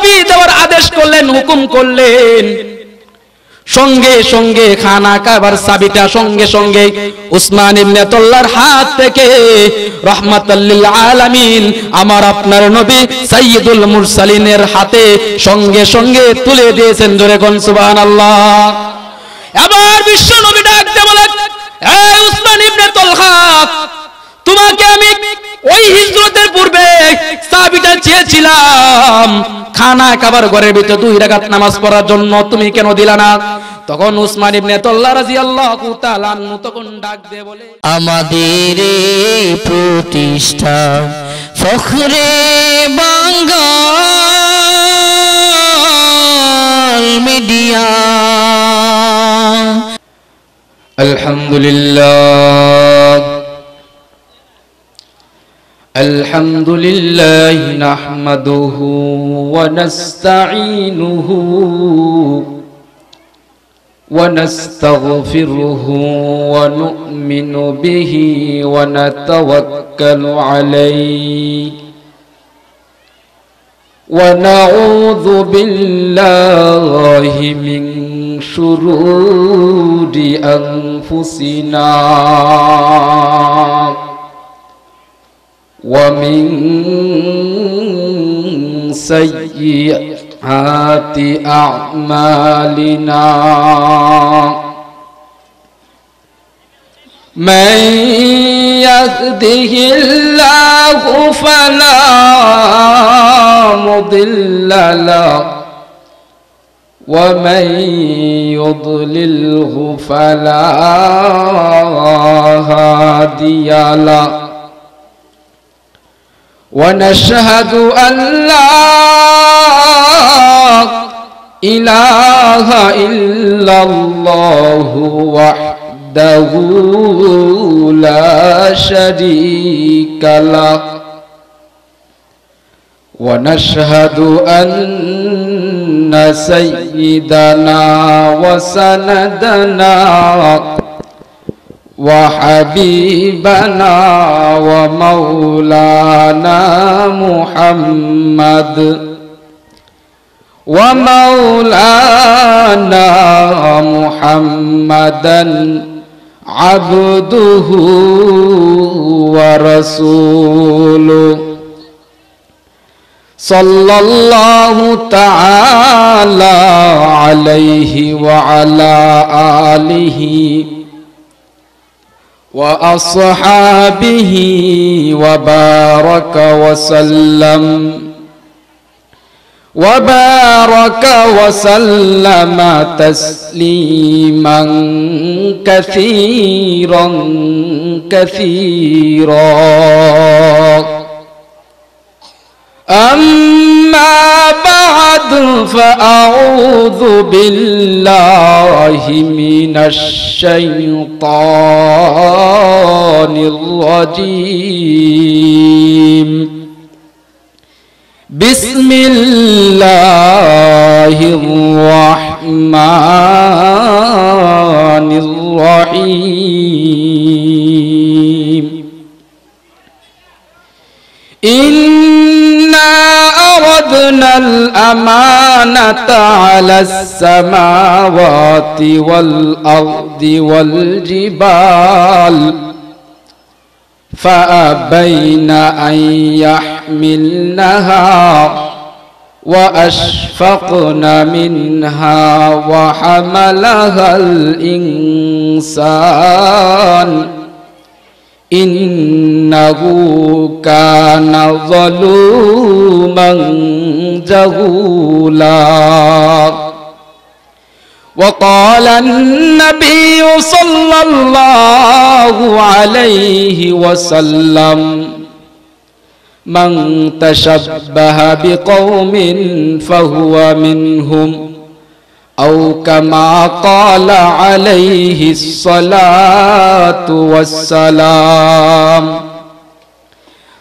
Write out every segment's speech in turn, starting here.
চাবি দেওয়ার আদেশ করলেন, হুকুম করলেন। সঙ্গে সঙ্গে খানা কাবার চাবিটা সঙ্গে সঙ্গে উসমান ইবনে তালহার হাত থেকে রাহমাতাল লিল আলামিন আমার আপনার নবী সাইয়্যিদুল মুরসালিনের হাতে সঙ্গে সঙ্গে তুলে দিয়েছেন। জোরে কোন সুবহানাল্লাহ। এবার বিশ্ব নবী ডাক দিয়ে বলেন, এই উসমান ইবনে তালহা, তোমাকে আমি ওই হিজরতের পূর্বে চাবিটা চেয়েছিলাম খানা কাবার ঘরের ভিতরে 2 রাকাত নামাজ পড়ার জন্য, তুমি কেন দিলা না? তখন উসমান ইবনে তালহা রাদিয়াল্লাহু তাআলা আনহু তখন ডাক দিয়ে বলে, আমাদের প্রতিষ্ঠা ফখরে বাঙ্গাল মিডিয়া। আলহামদুলিল্লাহ আলহামদুলিল্লাহ নাহমাদুহু ওয়া নাস্তাঈনুহু ওয়া নাস্তাগফিরুহু ওয়া নু'মিনু বিহি ওয়া নাতাওয়াক্কালু আলাইহি ওয়া নাউযু বিল্লাহি মিন শুরুরি আনফুসিনা ومن سيئات أعمالنا من يهده الله فلا مضل له ومن يضلله فلا هادي له ونشهد أن لا إله إلا الله وحده لا شريك له ونشهد أن سيدنا وسندنا وحبيبنا ومولانا محمد محمدا عبده ورسوله صلى الله تعالى عليه وعلى آله وأصحابه وبارك وسلم تسليما كثيرا أما بعد فأعوذ بالله من الشيطان الرجيم بسم الله الرحمن الرحيم إنا أردنا الأمانة على السماوات والأرض والجبال فأبين أن يحملنها وأشفقن منها وحملها الإنسان إنه كان ظلوما جهولا وقال النبي صلى الله عليه وسلم من تشبه بقوم فهو منهم أو كما قال عليه الصلاة والسلام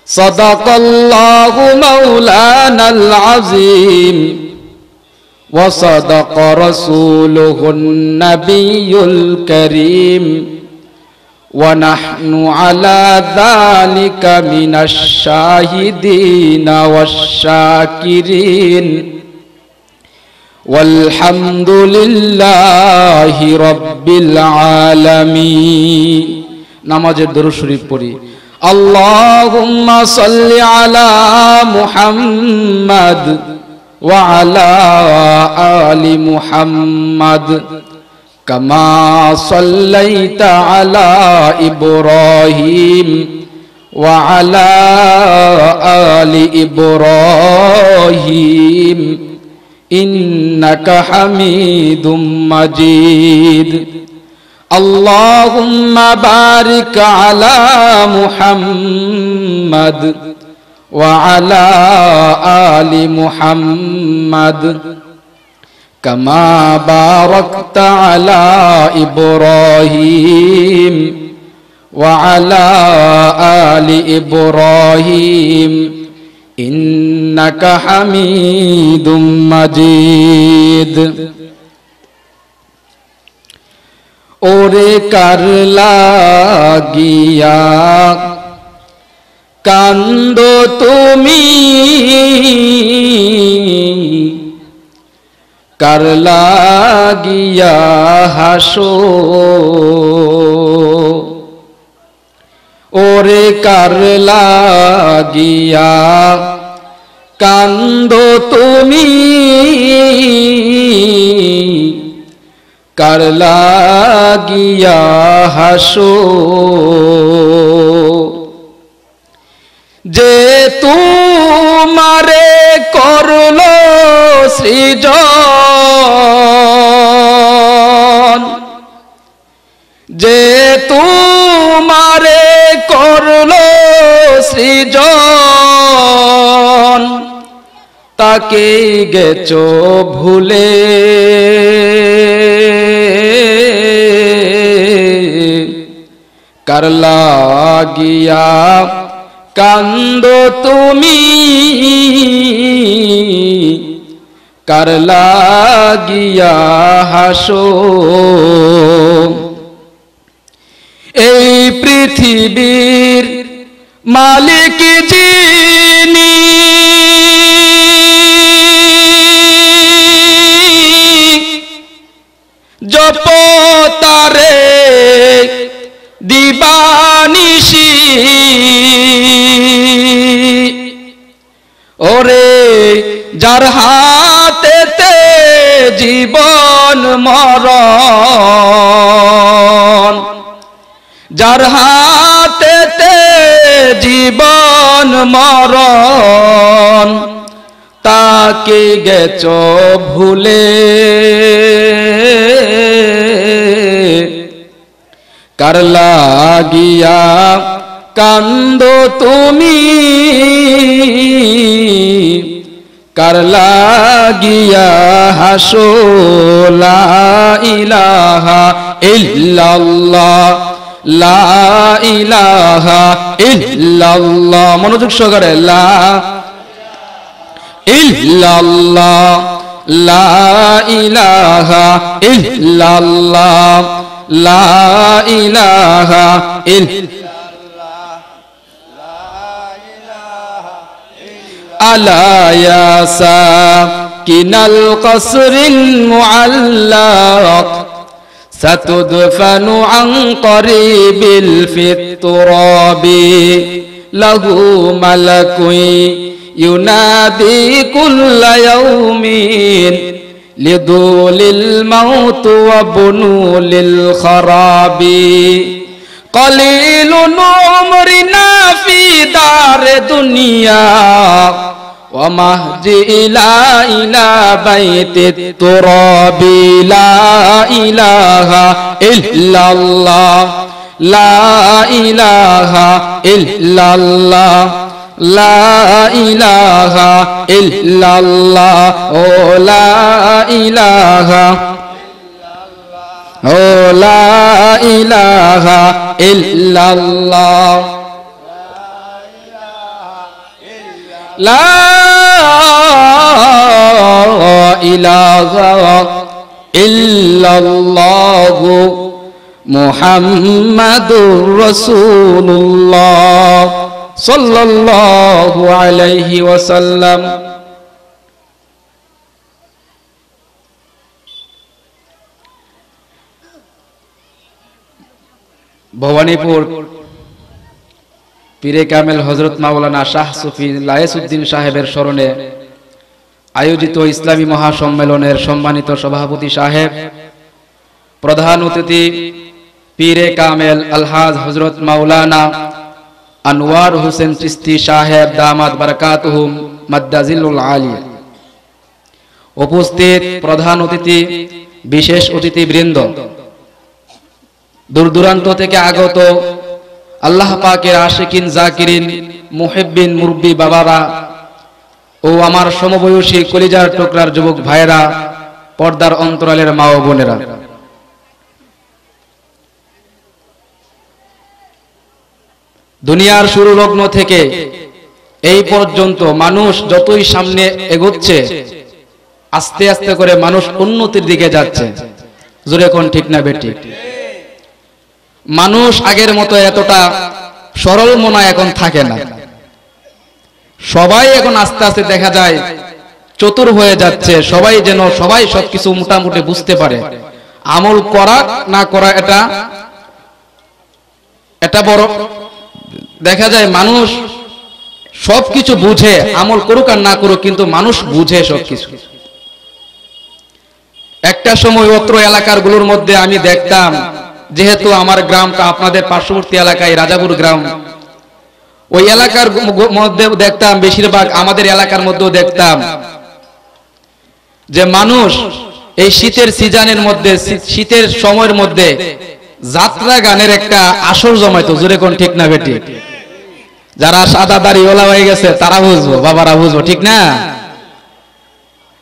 صدق الله مولانا العظيم وصدق رسوله النبي الكريم ونحن على ذلك من الشاهدين والشاكرين والحمد لله رب العالمين নামাজের দরুদ শরীফ পড়ি আল্লাহুম্মা সাল্লি আলা মুহাম্মাদ ওয়া আলা আলি মুহাম্মাদ কামা সাল্লাইতা আলা ইব্রাহিম ওয়া আলা আলি ইব্রাহিম ইন্নাকা হামিদুম মাজিদ আল্লাহুম্মা বারিক আলা মুহাম্মাদ ওয়া আলা আলি মুহাম্মাদ কামা বারাকতা আলা ইব্রাহিম ওয়া আলা আলি ইব্রাহিম ইন্নাকা হামিদুম মাজিদ ওরে কার লাগিয়া কান্দো তুমি কার লাগিয়া হাসো ওরে কার লাগিয়া কান্দো তুমি কার লাগিয়া হাসো যে তোমারে করলো সৃজন যে তোমারে করলো সৃজন তাকে গেছো ভুলে কার লাগিয়া কান্দো তুমি কার লাগিয়া হাসো এই পৃথিবীর মালিক যিনি জপ তারে দিবানিশি ওরে যার হাতেতে জীবন মরণ যার হাতেতে জীবন মরণ তাকে গেছো ভুলে কার লাগিয়া কান্দো তুমি কার লাগিয়া হাসো লা ইলাহা ইল্লাল্লাহ লা ইলাহা ইল্লাল্লাহ মনোযোগ সহকারে লা ইল্লাল্লাহ লা ইলাহা ইল্লাল্লাহ লা ইলাহা ইল্লাল্লাহ আলা ইয়া সাকিনাল কসরিল মুআল্লাক সাতুদফানু আন করিবিল ফিত্তুরাবি লাহু মালাকুন ইউনাদি কুল্লা ইয়াউমিন লিদুলিল মাউত ওয়া বুনুলিল খারাবি কলিলুন উমরিনা ফি দারে দুনিয়া ওয়া মাহজি ইলা বাইতিত তুরাবি লা ইলাহা ইল্লাল্লাহ লা ইলাহা ইল্লাল্লাহ লা ইলাহা ইল্লাল্লাহ ও লা ইলাহা ও লা ইলাহা ইল্লাল্লাহ লা ইলাহা ইল্লাল্লাহ মুহাম্মাদুর রাসূলুল্লাহ সাল্লাল্লাহু আলাইহি ওয়াসাল্লাম ভবানীপুর পীরে কামেল হযরত মাওলানা শাহ সুফি লায়েসউদ্দিন সাহেবের স্মরণে আয়োজিত ইসলামী মহাসম্মেলনের সম্মানিত সভাপতি সাহেব, প্রধান অতিথি পীরে কামেল আলহাজ হযরত মাওলানা আনোয়ার হোসেন চিশতি সাহেব দামাত বারাকাতুহুম মাদ্দাজিলুল আলী, উপস্থিত প্রধান অতিথি, বিশেষ অতিথিবৃন্দ, দূর দূরান্ত থেকে আগত আল্লাহ পাকের আশিকিন জাকিরিন মুহিব্বিন মুরব্বী বাবারা ও আমার সমবয়সী কলিজার টুকরার যুবক ভাইরা, পর্দার অন্তরালের মা ও বোনেরা, দুনিয়ার শুরু লগ্ন থেকে এই পর্যন্ত মানুষ যতই সামনে এগোচ্ছে, আস্তে আস্তে করে মানুষ উন্নতির দিকে যাচ্ছে। জোরে কোন ঠিক না বেঠিক? মানুষ আগের মতো এতটা সরল মনা এখন থাকে না। সবাই এখন আস্তে আস্তে দেখা যায় চতুর হয়ে যাচ্ছে। সবাই যেন সবাই সবকিছু মোটামুটি বুঝতে পারে। আমল করা না করা এটা বড় দেখা যায়। মানুষ সবকিছু বুঝে, আমল করুক আর না করুক, কিন্তু মানুষ বুঝে সবকিছু। একটা সময় অত্র এলাকার গুলোর মধ্যে আমি দেখতাম, যেহেতু আমার গ্রামটা আপনাদের পার্শ্ববর্তী এলাকায় রাজাপুর গ্রাম, ওই এলাকার মধ্যে দেখতাম, বেশিরভাগ আমাদের এলাকার মধ্যেও দেখতাম যে মানুষ এই শীতের সিজনের মধ্যে, শীতের সময়ের মধ্যে যাত্রা গানের একটা আসর জমাইতো। জোরে কোন ঠিক না বেটি? যারা সাদা দাড়িওয়ালা হয়ে গেছে তারা বুঝবো, বাবারা বুঝবো, ঠিক না?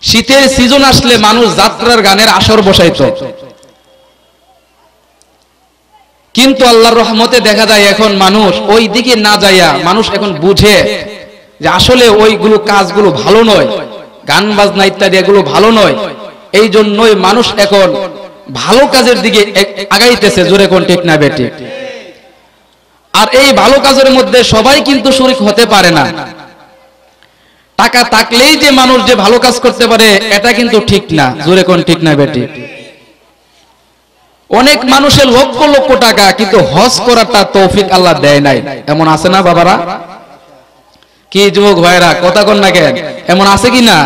শীতের সিজন আসলে মানুষ যাত্রার গানের আসর বসাইতো। কিন্তু আল্লাহর রহমতে দেখা যায় এখন মানুষ ওই দিকে না যাইয়া মানুষ এখন বুঝে যে আসলে ওইগুলো কাজগুলো ভালো নয়, গান বাজনা ইত্যাদি এগুলো ভালো নয়। এই জন্যই মানুষ এখন ভালো কাজের দিকে আগাইতেছে। জোরে কোন ঠিক না বেটি? আর এই ভালো কাজের মধ্যে সবাই কিন্তু শরীক হতে পারে না। টাকা থাকলেই যে মানুষ যে ভালো কাজ করতে পারে এটা কিন্তু ঠিক না। জোরে কোন ঠিক না বেটি? অনেক মানুষের লক্ষ লক্ষ টাকা, কিন্তু হজ করাটা তৌফিক আল্লাহ দেয় নাই। এমন আছে না বাবারা? কি যুবক ভাইরা, কথা কন না কেন? এমন আছে কি না?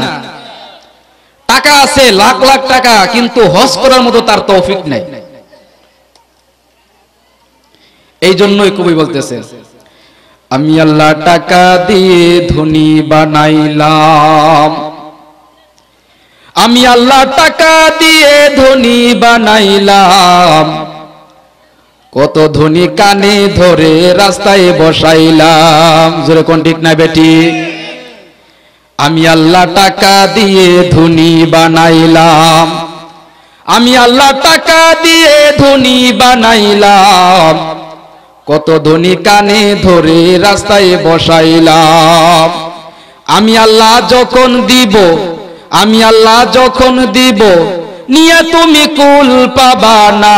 টাকা আছে লাখ লাখ টাকা, কিন্তু হজ করার মতো তার তৌফিক নাই। এই জন্যই কবি বলতেছে, আমি আল্লাহ টাকা দিয়ে ধনী বানাইলাম, আমি আল্লাহ টাকা দিয়ে ধনী বানাইলাম, কত ধনী কানে ধরে রাস্তায় বসাইলাম। জোরে কোন ঠিক না বেটি? আমি আল্লাহ টাকা দিয়ে ধনী বানাইলাম, আমি আল্লাহ টাকা দিয়ে ধনী বানাইলাম, কত ধনী কানে ধরে রাস্তায় বসাইলাম। আমি আল্লাহ যখন দিব, আমি আল্লাহ যখন দিব, নিয়ে তুমি কুল পাবা না,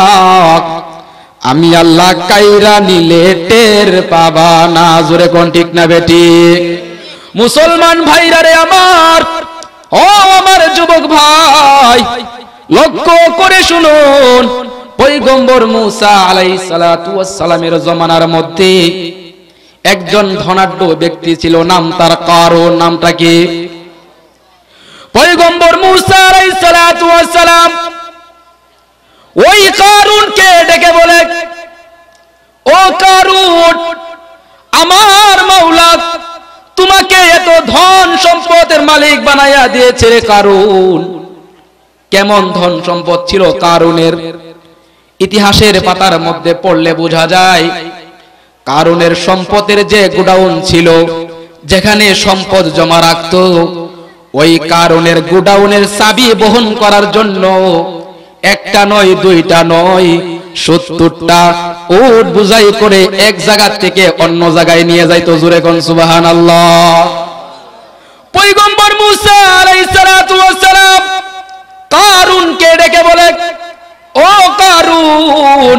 আমি আল্লাহ কাইরা নিলে টের পাবা না। জোরে কোন ঠিক না বেটি? মুসলমান ভাইরা রে আমার, ও আমার যুবক ভাই, লক্ষ্য করে শুনুন, পয়গম্বর মূসা আলাইহিস সালাতু ওয়াস সালামের জমানার মধ্যে একজন ধনাঢ্য ব্যক্তি ছিল, নাম তার কারুন। নামটা কি? পয়গম্বর মূসা আলাইহিস সালাতু ওয়াস সালাম ওই কারুনকে ডেকে বলে, ও কারুন, আমার মাওলা তোমাকে এত ধন সম্পদের মালিক বানাইয়া দিয়েছে রে কারুন। কেমন ধন সম্পদ ছিল কারুনের? ইতিহাসের পাতার মধ্যে পড়লে বোঝা যায়, কারুনের সম্পদের যে গোডাউন ছিল, যেখানে সম্পদ জমা রাখত, ওই কারুনের গোডাউনের চাবি বহন করার জন্য একটা নয়, দুইটা নয়, 70টা উট বুঝাই করে এক জায়গা থেকে অন্য জায়গায় নিয়ে যাইতো। জোরে কোন সুবহানাল্লাহ। পয়গম্বর মূসা আলাইহিস সালাতু ওয়াস সালাম কারুনকে ডেকে বলে, ও কারুন,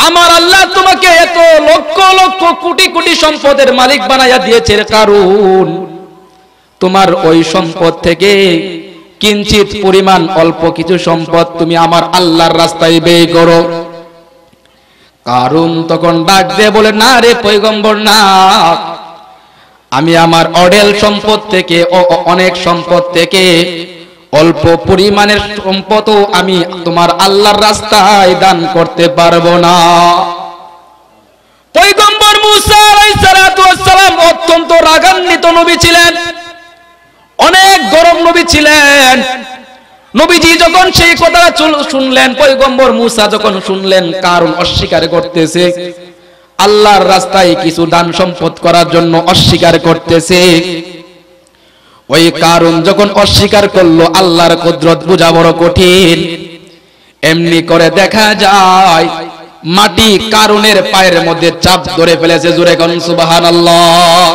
আমার আল্লাহ তোমাকে এত লক্ষ লক্ষ কোটি কোটি সম্পদের মালিক বানাইয়া দিয়েছে রে কারুন, তোমার ওই সম্পদ থেকে কিঞ্চিত পরিমাণ অল্প কিছু সম্পদ তুমি আমার আল্লাহর রাস্তায় ব্যয় করো। কারুন তখন ডাক দিয়ে বলে, না রে পয়গম্বর না, আমি আমার অঢেল সম্পদ থেকে অনেক সম্পদ থেকে অল্প পরিমাণের সম্পদও আমি তোমার আল্লাহর রাস্তায় দান করতে পারবো না। পয়গম্বর মুসা আলাইহিস সালাতু ওয়াস সালাম অত্যন্ত রাগান্বিত নবী ছিলেন, অনেক গরম নবী ছিলেন। নবীজি যখন সেই কথাটা শুনলেন, পয়গম্বর মুসা যখন শুনলেন কারণ অস্বীকার করতেছে, আল্লাহর রাস্তায় কিছু দান সম্পদ করার জন্য অস্বীকার করতেছে, ওই কারণ যখন অস্বীকার করলো, আল্লাহর কুদরত বোঝা বড় কঠিন। এমনি করে দেখা যায় মাটি কারুনের পায়ের মধ্যে চাপ ধরে ফেলেছে। জোরে কোন সুবহানাল্লাহ,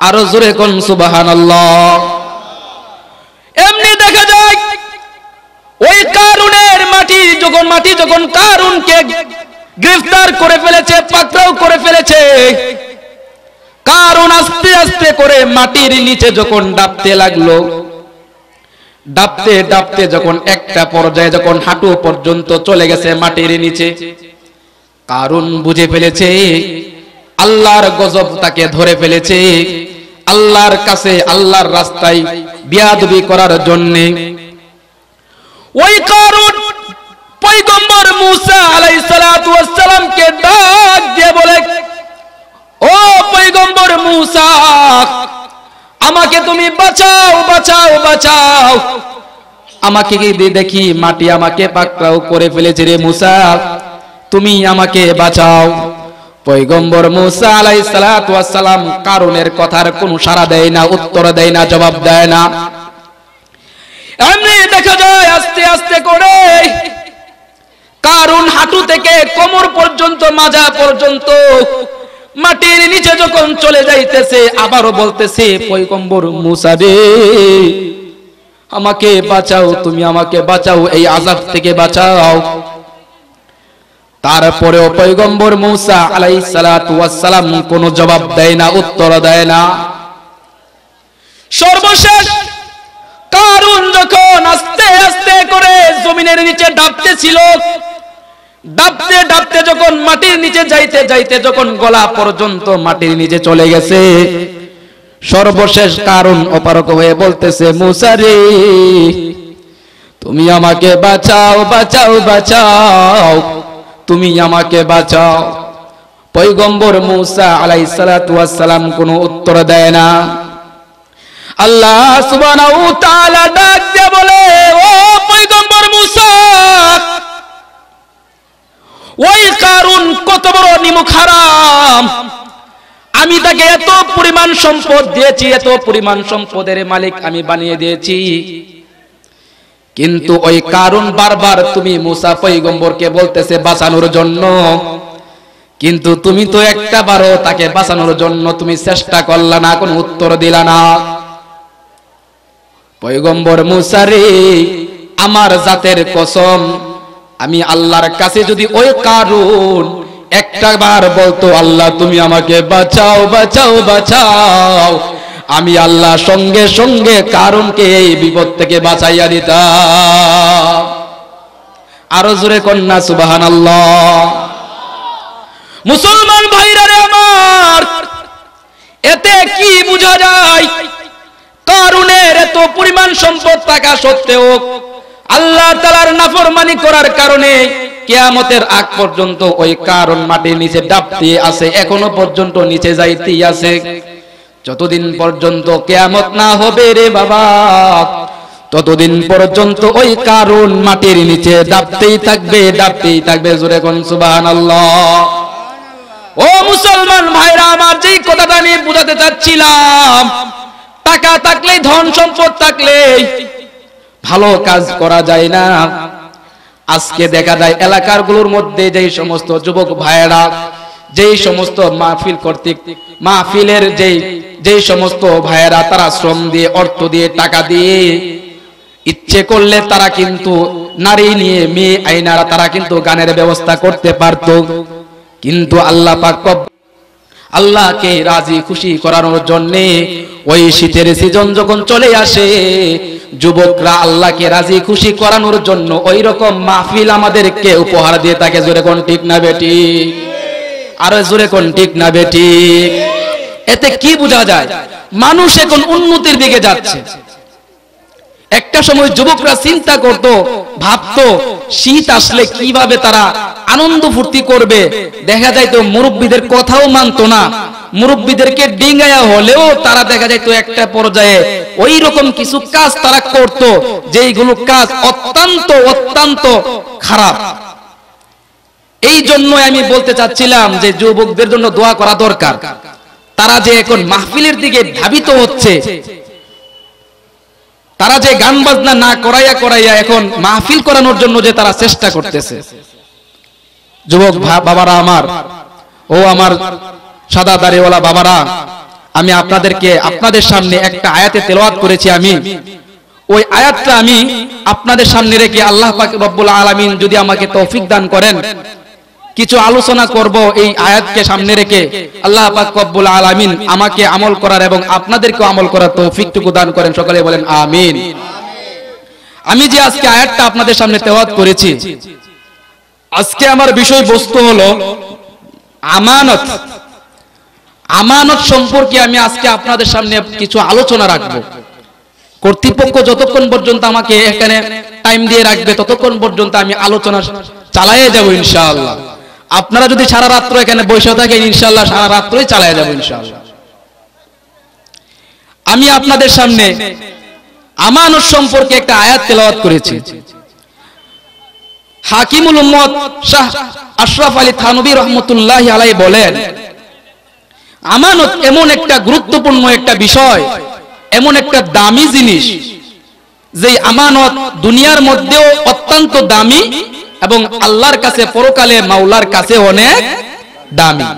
আরো জোরে কোন সুবহানাল্লাহ। এমনি দেখা যায় ওই কারুনের মাটি যখন কারুনকে গ্রেফতার করে ফেলেছে, পাকড়াও করে ফেলেছে, কারুন আস্তে আস্তে করে মাটির নিচে যখন ডাবতে লাগলো, ডাবতে ডাবতে যখন একটা পর্যায়ে যখন হাঁটু পর্যন্ত চলে গেছে মাটির নিচে, কারুন বুঝে ফেলেছে আল্লাহর গজব তাকে ধরে ফেলেছে। আল্লাহর কাছে, আল্লাহর রাস্তায় বিয়াদবি করার জন্য ওই কারুন পয়গম্বর মুসা আলাইহিস সালাতু ওয়াস সালামকে ডাক দিয়ে বলে, ও পয়গম্বর মুসা, আমাকে তুমি বাঁচাও বাঁচাও বাঁচাও, আমাকে দেখি মাটি আমাকে পাকড়াও করে ফেলেছে রে মুসা, তুমি আমাকে বাঁচাও। পয়গম্বর মুসা আলাইহিস সালাতু ওয়াস সালাম কারুনের কথার কোনো সাড়া দেয় না, উত্তর দেয় না, জবাব দেয় না। এমনি দেখা যায় আস্তে আস্তে করে কারুন হাঁটু থেকে কোমর পর্যন্ত, মাজা পর্যন্ত মাটির নিচে যখন চলে যাইতেছে, আবারও বলতেছে, পয়গম্বর মুসা রে, আমাকে বাঁচাও, তুমি আমাকে বাঁচাও, এই আযাব থেকে বাঁচাও। তারপরেও পয়গম্বর মুসা আলাইহিস সালাতু ওয়াস সালাম কোনো জবাব দেয় না, উত্তর দেয় না। সর্বশেষ কারুন যখন আস্তে আস্তে করে জমিনের নিচে ডাবতেছিল, ডাবতে ডাবতে যখন মাটির নিচে যাইতে যাইতে যখন গলা পর্যন্ত মাটির নিচে চলে গেছে, সর্বশেষ কারুন অপারগ হয়ে বলতেছে, মুসা রে, তুমি আমাকে বাঁচাও বাঁচাও বাঁচাও, তুমি আমাকে বাঁচাও। পয়গম্বর মুসা আলাইহিস সালাতু ওয়াস সালাম কোনো উত্তর দেয় না। আল্লাহ সুবহানাহু ওয়া তাআলা ডাক দিয়ে বলে, ও পয়গম্বর মুসা, ওই কারুন কত বড় নিমুখ হারাম, আমি তাকে এত পরিমাণ সম্পদ দিয়েছি, এত পরিমাণ সম্পদের মালিক আমি বানিয়ে দিয়েছি, কিন্তু ওই কারুন বারবার তুমি মুসা পয়গম্বরকে বলতেছে বাঁচানোর জন্য, কিন্তু তুমি তো একটা বারও তাকে বাঁচানোর জন্য তুমি চেষ্টা করলা না, কোনো উত্তর দিলা না। পয়গম্বর মুসা রে, আমার জাতের কসম, আমি আল্লাহর কাছে যদি ওই কারুন একটা বার বলতো, আল্লাহ তুমি আমাকে বাঁচাও বাঁচাও বাঁচাও, আমি আল্লাহ সঙ্গে সঙ্গে কারুনকে এই বিপদ থেকে বাঁচাইয়া দিতাম। আরো জোরে কন্যা সুবহানাল্লাহ। মুসলমান ভাইরা রে আমার, এতে কি বোঝা যায়? কারুনের এত পরিমাণ সম্পদ থাকা সত্ত্বেও আল্লাহ তাআলার নাফরমানি করার কারণে কিয়ামতের আগ পর্যন্ত ওই কারুন মাটির নিচে ডাবতে আছে, এখনো পর্যন্ত নিচে যাইতেই আছে। যতদিন পর্যন্ত কিয়ামত না হবে রে বাবা, ততদিন পর্যন্ত ওই কারুন মাটির নিচে ডাবতেই থাকবে, ডাবতেই থাকবে। জোরে কোন সুবহানাল্লাহ। ও মুসলমান ভাইরা আমার, যেই কথাটা আমি বুঝাতে চাচ্ছিলাম, টাকা থাকলেই, ধন সম্পদ থাকলেই ভালো কাজ করা যায় না। আজকে দেখা যায় এলাকাগুলোর মধ্যে যেই সমস্ত যুবক ভাইয়েরা, যেই সমস্ত মাহফিল কর্তৃক মাহফিলের যেই সমস্ত ভাইয়েরা তারা শ্রম দিয়ে, অর্থ দিয়ে, টাকা দিয়ে ইচ্ছে করলে তারা কিন্তু নারী নিয়ে, মেয়ে আইনারা তারা কিন্তু গানের ব্যবস্থা করতে পারত, কিন্তু আল্লাহ পাক আল্লাহকে রাজি খুশি করানোর জন্য ওই শীতের সিজন যখন চলে আসে, যুবকরা আল্লাহকে রাজি খুশি করানোর জন্য ওই রকম মাহফিল আমাদেরকে উপহার দিয়ে থাকে। জোরে কোন ঠিক না বেঠিক? আরো জোরে কোন ঠিক না বেঠিক? এতে কি বোঝা যায়? মানুষ এখন উন্নতির দিকে যাচ্ছে। একটা সময় যুবকরা চিন্তা করত, ভাবতো শীত আসলে কিভাবে তারা আনন্দ ফুর্তি করবে। দেখা যায় তো মুরব্বীদের কথাও মানতো না, মুরব্বীদেরকে ডিঙ্গায়া হলেও তারা দেখা যায় তো একটা পর্যায়ে ওই রকম কিছু কাজ তারা করত যেইগুলো কাজ অত্যন্ত অত্যন্ত খারাপ। এই জন্য আমি বলতে চাচ্ছিলাম যে যুবকদের জন্য দোয়া করা দরকার। তারা যে এখন মাহফিলের দিকে ধাবিত হচ্ছে, তারা যে গান বাজনা না করাইয়া করাইয়া এখন মাহফিল করানোর জন্য যে তারা চেষ্টা করতেছে। যুবক বাবারা আমার, ও আমার সাদা দাড়িওয়ালা বাবারা, আমি আপনাদের সামনে একটা আয়াতে তেলাওয়াত করেছি। আমি ওই আয়াতটা আমি আপনাদের সামনে রেখে আল্লাহ পাক রব্বুল আলামিন যদি আমাকে তৌফিক দান করেন, কিছু আলোচনা করব এই আয়াতকে সামনে রেখে। আল্লাহ পাক রব্বুল আলামিন আমাকে আমল করার এবং আপনাদেরকেও আমল করার তৌফিকটুকু দান করেন। সকলে বলেন আমিন। আমি যে আজকে আয়াতটা আপনাদের সামনে তেলাওয়াত করেছি, আজকে আমার বিষয়বস্তু হলো আমানত। আমানত সম্পর্কে আমি আজকে আপনাদের সামনে কিছু আলোচনা রাখব। কর্তৃপক্ষ যতক্ষণ পর্যন্ত আমাকে এখানে টাইম দিয়ে রাখবে ততক্ষণ পর্যন্ত আমি আলোচনা চালিয়ে যাব ইনশাআল্লাহ। আপনারা যদি সারা রাত্র এখানে বসে থাকেন ইনশাআল্লাহ সারা রাত্রই চালিয়ে যাব ইনশাআল্লাহ। আমি আপনাদের সামনে আমানত সম্পর্কে একটা আয়াত তেলাওয়াত করেছি। হাকিমুল উম্মত শাহ আশরাফ আলী থানভী রহমতুল্লাহি আলাইহি বলেন, আমানত এমন একটা গুরুত্বপূর্ণ একটা বিষয়, এমন একটা দামি জিনিস, যে আমানত দুনিয়ার মধ্যেও অত্যন্ত দামি এবং আল্লাহর কাছে পরকালে মাওলার কাছে অনেক দামি।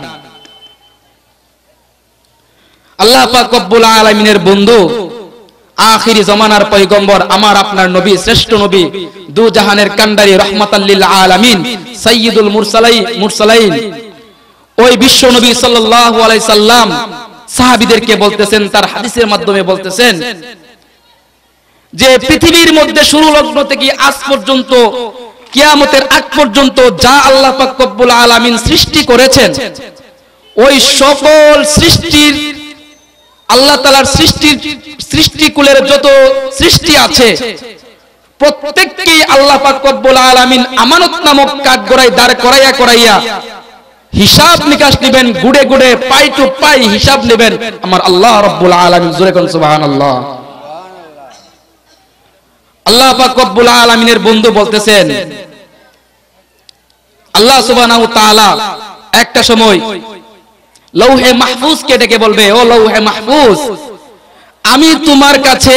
আল্লাহ পাক রব্বুল আলামিনের বন্ধু, আখিরি জামানার পয়গম্বর, আমার আপনার নবী, শ্রেষ্ঠ নবী, দু জাহানের কান্ডারি, রাহমাতাল লিল আলামিন, সাইয়্যিদুল মুরসালাইন, ওই বিশ্ব নবী সাল্লাল্লাহু আলাইহি সাল্লাম সাহাবীদেরকে বলতেছেন, তার হাদিসের মাধ্যমে বলতেছেন যে পৃথিবীর মধ্যে শুরু লগ্ন থেকে আজ পর্যন্ত কিয়ামতের আগ পর্যন্ত যা আল্লাহ পাক রব্বুল আলামিন সৃষ্টি করেছেন, ওই সকল সৃষ্টির আল্লাহ তাআলার সৃষ্টিকুলের যত সৃষ্টি আছে প্রত্যেককে আল্লাহ পাক রব্বুল আলামিন আমানত নামক কাঠগড়ায় দাঁড় করাইয়া হিসাব নিকাশ নেবেন, গুড়ে গুড়ে পাই টু পাই হিসাব নেবেন আমার আল্লাহ রব্বুল আলামিন। জোরে কোন সুবহানাল্লাহ। আল্লাহ পাক রব্বুল আলামিনের বন্ধু বলতেছেন, আল্লাহ সুবহানাহু ওয়া তাআলা একটা সময় লৌহে মাহফুজকে ডেকে বলবে, ও লৌহে মাহফুজ, আমি তোমার কাছে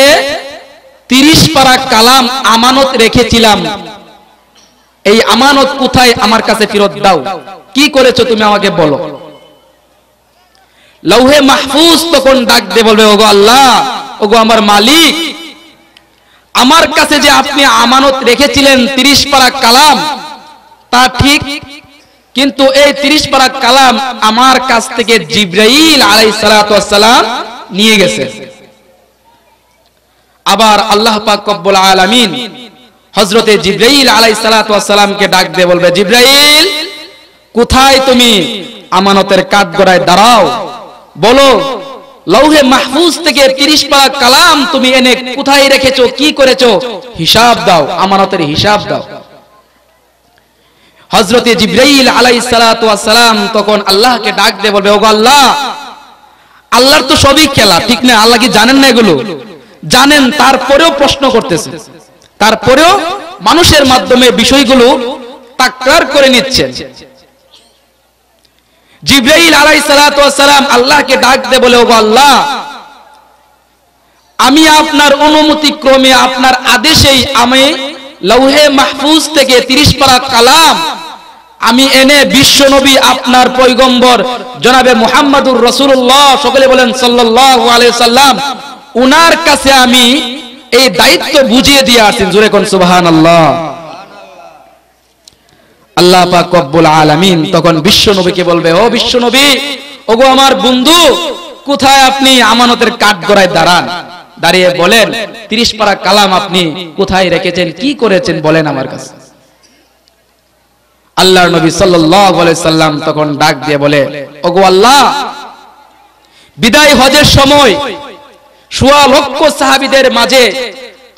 30 পারা কালাম আমানত রেখেছিলাম, এই আমানত কোথায়, আমার কাছে ফেরত দাও। কি করেছো তুমি আমাকে বলো। লৌহে মাহফুজ তখন ডাক দিয়ে বলবে, ওগো আল্লাহ, ওগো আমার মালিক, আমার কাছে যে আপনি আমানত রেখেছিলেন 30 পারা কালাম, তা ঠিক, কিন্তু এই 30 পারা কালাম আমার কাছ থেকে জিবরাইল আলাইহিস সালাতু ওয়াস সালাম নিয়ে গেছে। আবার আল্লাহ পাক রব্বুল আলামিন হযরতে জিবরাইল আলাইহিস সালাতু ওয়াস সালামকে ডাক দিয়ে বলবে, জিবরাইল, কোথায় তুমি, আমানতের কাঠগড়ায় দাঁড়াও, বলো লৌহে মাহফুজ থেকে 30 পারা কালাম তুমি এনে কোথায় রেখেছো, কি করেছো, হিসাব দাও, আমানতের হিসাব দাও। হযরতে জিবরাইল আলাইহিস সালাতু ওয়াস সালাম তখন আল্লাহকে ডাক দিয়ে বলবে, ওগো আল্লাহ, আল্লাহর তো সবই খেলা, ঠিক না? আল্লাহ কি জানেন না এগুলো? জানেন, তারপরেও প্রশ্ন করতেছে, তারপরেও মানুষের মাধ্যমে বিষয়গুলো তাকরার করে নিচ্ছেন। জিবরাইল আলাইহিস সালাতু ওয়াস সালাম আল্লাহকে ডাক দিয়ে বলে, ওগো আল্লাহ, আমি আপনার অনুমতি ক্রমে, আপনার আদেশেই আমি লৌহে মাহফুজ থেকে 30 পারা কালাম আমি এনে বিশ্ব নবী আপনার পয়গম্বর জনাবে মুহাম্মাদুর রাসূলুল্লাহ, সকলে বলেন সাল্লাল্লাহু আলাইহি সাল্লাম, উনার কাছে আমি এই দায়িত্ব বুঝিয়ে দিয়ে আসেন। জোরে কোন সুবহানাল্লাহ। আল্লাহ পাক রব্বুল আলামিন তখন বিশ্ব নবীকে বলবে, ও বিশ্ব নবী, ওগো আমার বন্ধু, কোথায় আপনি আমানতের কাঠগড়ায় দাঁড়ান, দাঁড়িয়ে বলেন 30 পারা কালাম আপনি কোথায় রেখেছেন, কি করেছেন বলেন আমার কাছে। আল্লাহর নবী সাল্লাল্লাহু আলাইহি সাল্লাম তখন ডাক দিয়ে বলে, ওগো আল্লাহ, বিদায় হজের সময় সোয়া লক্ষ সাহাবীদের মাঝে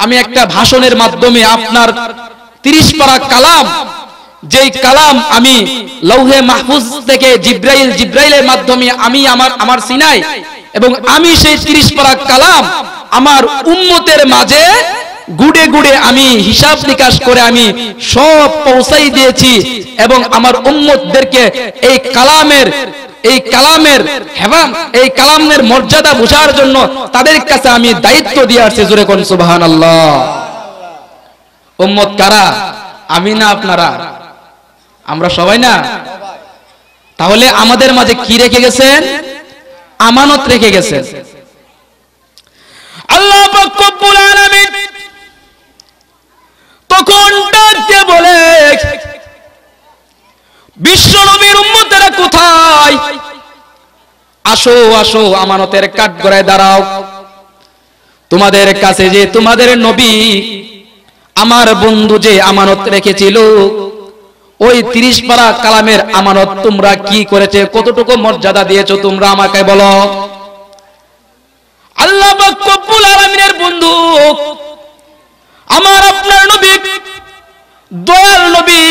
আমি একটা ভাষণের মাধ্যমে আপনার 30 পারা কালাম, যেই কালাম আমি লৌহে মাহফুজ থেকে জিব্রাইলের মাধ্যমে আমি আমার সিনাই, এবং আমি সেই 30 পারা কালাম আমার উম্মতের মাঝে গুড়ে গুড়ে আমি হিসাব নিকাশ করে আমি সব পৌঁছাই দিয়েছি, এবং আমার উম্মতদেরকে এই কালামের মর্যাদা বোঝার জন্য তাদের কাছে আমি দায়িত্ব দিয়ে আসছি। জোরে কোন সুবহানাল্লাহ। উম্মত কারা? আমি না আপনারা? আমরা সবাই না? তাহলে আমাদের মাঝে কি রেখে গেছেন? আমানত রেখে গেছেন। আল্লাহ পাক রব্বুল আলামিন তখন ডাকতে বলে, বিশ্ব নবীর উম্মতেরা কোথায়? আসো আসো, আমানতের কাঠগড়ায় দাঁড়াও। তোমাদের কাছে যে তোমাদের নবী আমার বন্ধু যে আমানত রেখেছিল, ওই 30 পারা কালামের আমানত তোমরা কি করেছে, কতটুকু মর্যাদা দিয়েছো তোমরা আমাকে বলো। আল্লাহ পাক রব্বুল আলামিনের বন্ধু আমার আপনার নবী, দয়াল নবী,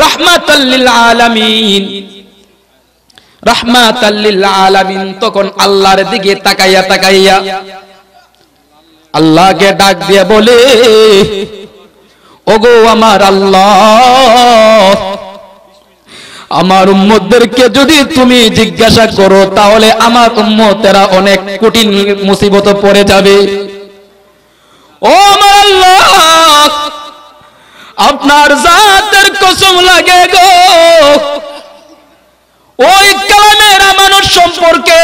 রাহমাতাল লিল আলামিন, রাহমাতাল লিল আলামিন তখন আল্লাহর দিকে তাকাইয়া আল্লাহকে ডাক দিয়ে বলে, ওগো আমার আল্লাহ, আমার উম্মতদেরকে যদি তুমি জিজ্ঞাসা করো তাহলে আমার উম্মতেরা অনেক কঠিন মুসিবতে পড়ে যাবে। ও আমার আল্লাহ, আপনার জাতের কসম লাগে গো, ওই কালামের আমানত সম্পর্কে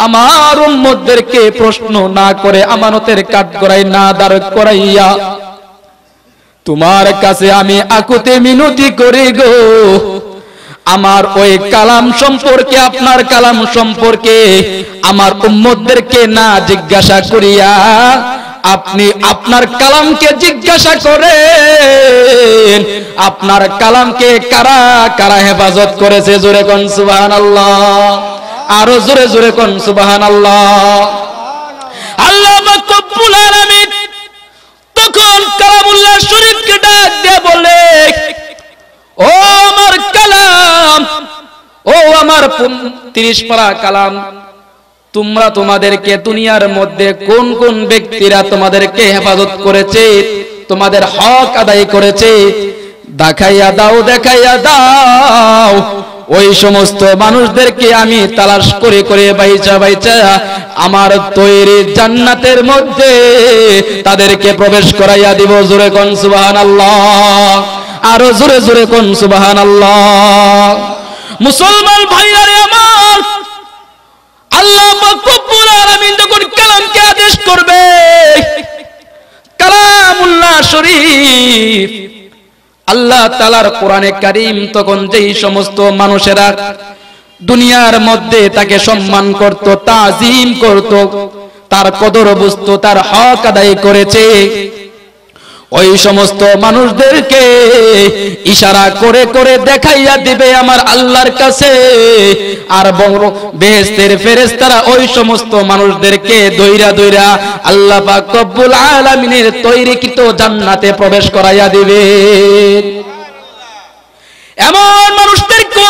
আমার উম্মতদেরকে প্রশ্ন না করে আমানতের কাঠগড়ায় না দাঁড় করাইয়া তোমার কাছে আমি আকুতি মিনতি করি গো, আমার ওই কালাম সম্পর্কে, আপনার কালাম সম্পর্কে আমার উম্মতদেরকে না জিজ্ঞাসা করিয়া আপনি আপনার কালামকে জিজ্ঞাসা করেন, আপনার কালামকে কারা কারা হেফাজত করেছে। জোরে কোন সুবহানাল্লাহ, আরো জোরে জোরে কোন সুবহানাল্লাহ। আল্লাহ পাক রব্বুল আলামিন তখন কালামুল্লাহ শরীফকে ডাক দিয়ে বলে, ও আমার কালাম, ও আমার 30 পারা কালাম, তোমরা তোমাদেরকে দুনিয়ার মধ্যে কোন কোন ব্যক্তিরা তোমাদেরকে হেফাজত করেছে, তোমাদের হক আদায় করেছে, দেখাইয়া দাও, দেখাইয়া দাও। ওই সমস্ত মানুষদেরকে আমি তালাশ করে করে বাইচা বাইচা আমার তৈরি জান্নাতের মধ্যে তাদেরকে প্রবেশ করাইয়া দিব। জোরে কোন সুবহানাল্লাহ, আরো জোরে জোরে কোন সুবহানাল্লাহ। মুসলমান ভাইরা আমার, আল্লাহ পাক রব্বুল আলামিন যখন কালামকে আদেশ করবে, কালামুল্লাহ শরীফ আল্লাহ তাআলার কোরআনে কারীম, তখন যেই সমস্ত মানুষেরা দুনিয়ার মধ্যে তাকে সম্মান করত, তাজিম করত, তার কদর বুঝতো, তার হক আদায় করেছে, ওই সমস্ত মানুষদেরকে ইশারা করে করে দেখাইয়া দিবে আমার আল্লাহর কাছে। আর বড় বেহেশতের ফেরেশতারা ওই সমস্ত মানুষদেরকে দইরা দইরা আল্লাহ পাক রব্বুল আলামিনের তৈরিকৃত জান্নাতে প্রবেশ করাইয়া দিবে। এমন মানুষদেরকে